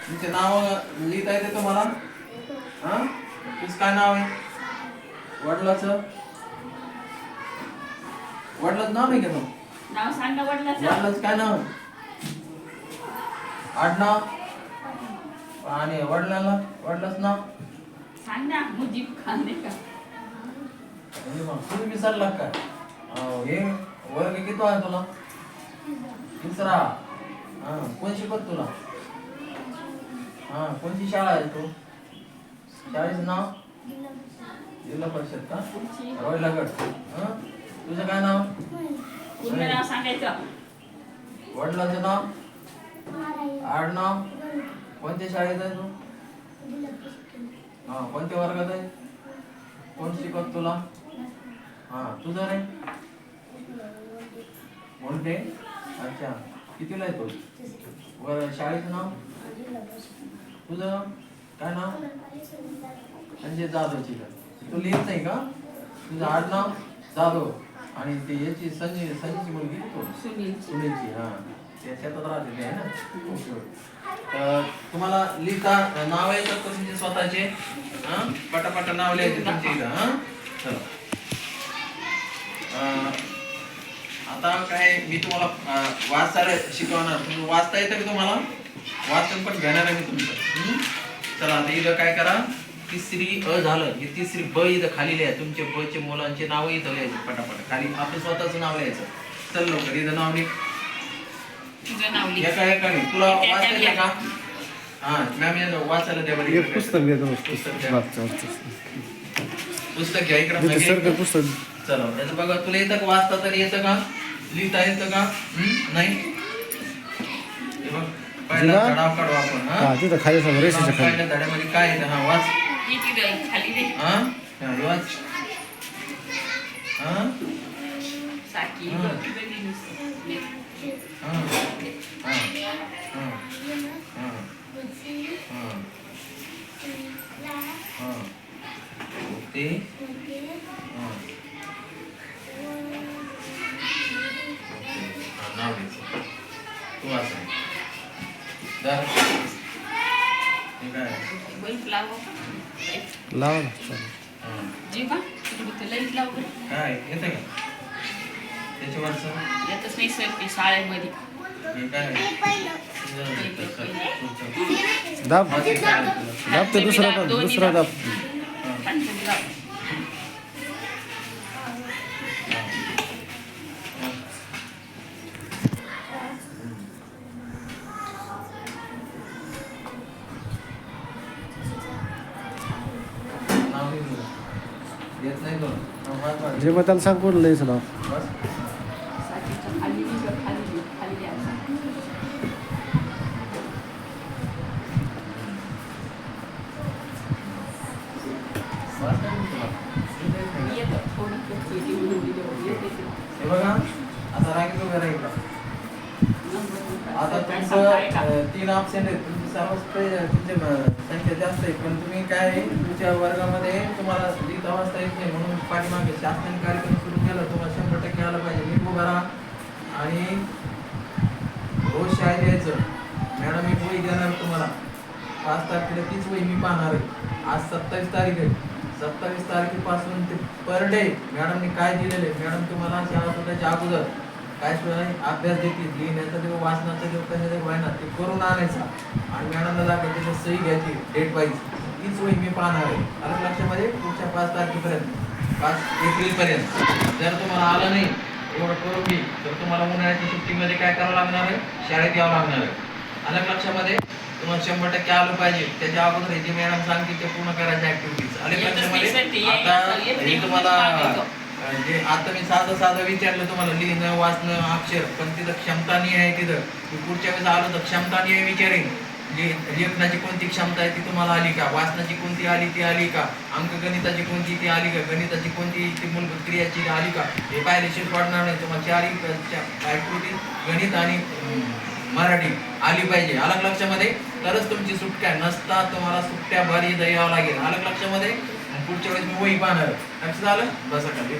तुमचे नाव लिहिता येते तुम्हाला? हा, तुझं काय नाव आहे? वडिलाचं नाव नाही का तू? नाव सांग ना वडिलाचं. वडिलाचं काय नाव? आडनाव आणि वडिलाचं नाव सांग ना. मुजीब खान नाही का? म्हणजे मग तुम्ही विसरला काय? हे वर्ग किती आहे तुला? तिसरा. हा, कोण शिकवत तुला? हा, कोणती शाळा आहे तू? शाळेचं नाव? जिल्हा परिषद का? रोहिलागड. हा, तुझं काय नाव? पूर्ण नाव सांगायचं. वडिलांचं नाव? आडनाव? कोणत्या शाळेत आहे तू? हा, कोणत्या वर्गात आहे? कोण शिकवत तुला? हा, तुझं रे? मोठे? अच्छा, कितीला आहे तू? शाळेचं नाव? तुझं काय नाव? संजय जाधवची का? तू लिहित नाही का? तुझं आडनाव जाधव आणि ते याची संजयची मुलगी तू? सुनीलची. हा, त्या शेतात राहते ते आहे ना? ओके. तुम्हाला लिहिता नाव आहे तर तुमचे स्वतःचे? हा, पटापट नाव लिहायचे तुमचे इथं. हा, चला. आता काय मी तुम्हाला वाचायला शिकवणार. तुम्ही वाचता येतं का तुम्हाला? वाचन पण घेणार आहे मी तुमचं. चला आता इथं काय करा, तिसरी अ झालं, ही तिसरी ब इथं खाली लिहा. तुमचे ब चे मुलांचे नाव इथं लिहायचे पटापट. खाली आपलं स्वतःचं नाव लिहायचं. चल लवकर इथं नाव लिह. तुझं नाव लिह. एका तुला वाचता येतं का? हा, मॅम वाचायला द्या बरं. एक पुस्तक घ्या. पुस्तक घ्या इकडं. पुस्तक चला याचं बघा, तुला येतं का? वाचता तरी येतं का? लिहिता येतं का? नाही. हे बघ, पहिला धडा काढू आपण. हा, तिथं खाली समोर रेषेच्या खाली. पहिल्या धड्यामध्ये काय येतं? हा, वाच. खाली दे. हा, हे वाच. हा, साकी हा. बघी नुसतं. हा, हा, हा, हा, हा, हा. ते हा. नाव घ्यायचं. तू वाच. दर हे काय? बल्ब लाव. लावा ना. हा. जीवा तिकडे लाईट लाव बरं. काय येतं का त्याच्यावरचं? येतच नाही सर ते शाळेमध्ये. हे काय? दाब दाब ते दुसरा दाब. पंचमी लाव. येत नाही तुला? जे मग त्याला सांग कोण लिहायचं नाव. साकीच्या खाली खाली द्यायचं. येतं थोडी कच्ची हे बघा, आता रांगेत उभे राहा इकडं. आता तुमचं 3 ऑप्शन आहेत. तुमची तुमचे संख्या जास्त आहे, पण तुम्ही काय आहे, तुमच्या वर्गामध्ये तुम्हाला लिहिता वाचता येत नाही म्हणून पाठीमागे शासनाने कार्यक्रम सुरू केला. तुम्हाला 100% आलं पाहिजे. नीट उभा राहा आणि रोज शाळेत यायचं. मॅडम एक वही देणार तुम्हाला. 5 तारखेला तीच वही मी पाहणार आहे. आज 27 तारीख आहे. 27 तारखेपासून ते पर डे मॅडमने काय दिलेले, मॅडम तुम्हाला शाळा सुटायच्या अगोदर काय अभ्यास देतील, लिहिण्याचा किंवा वाचनाचा किंवा कशाचा व्हायना ते करून आणायचा आणि मॅडमला लागेल त्याची सही घ्यायची डेट वाईज. तीच वही मी पाहणार आहे. अलग लक्षामध्ये पुढच्या 5 तारखेपर्यंत 5 एप्रिलपर्यंत जर तुम्हाला आलं नाही एवढं करून घे तर तुम्हाला उन्हाळ्याच्या सुट्टीमध्ये काय करावं लागणार आहे? शाळेत यावं लागणार आहे. अलग लक्षामध्ये तुम्हाला 100% आलं पाहिजे. त्याच्या अगोदर हे जे मॅडम सांगतील ते पूर्ण करायचे ऍक्टिव्हिटीज. अलग लक्षामध्ये आता हे तुम्हाला जे आता मी साधं विचारलं तुम्हाला लिहिणं वाचणं अक्षर, पण तिथं क्षमता नाही आहे. तिथं मी पुढच्या वेळेस आलो तर क्षमता नाही आहे विचारेन. लेखनाची कोणती क्षमता आहे ती तुम्हाला आली का? वाचनाची कोणती आली ती आली का? अंकगणिताची कोणती ती आली का? गणिताची कोणती ती मूलभूत क्रियाची आली का? हे पाहिल्याशिवाय पडणार नाही. तुम्हाला 4 ऍक्टिव्हिटी गणित आणि मराठी आली पाहिजे. अलग लक्षामध्ये तरच तुमची सुटका. नसता तुम्हाला सुट्ट्या भारी द्यावं लागेल. अलग लक्षामध्ये पुढच्या वेळेस मी वही पाहणार. लक्षात आलं? बसा खाली.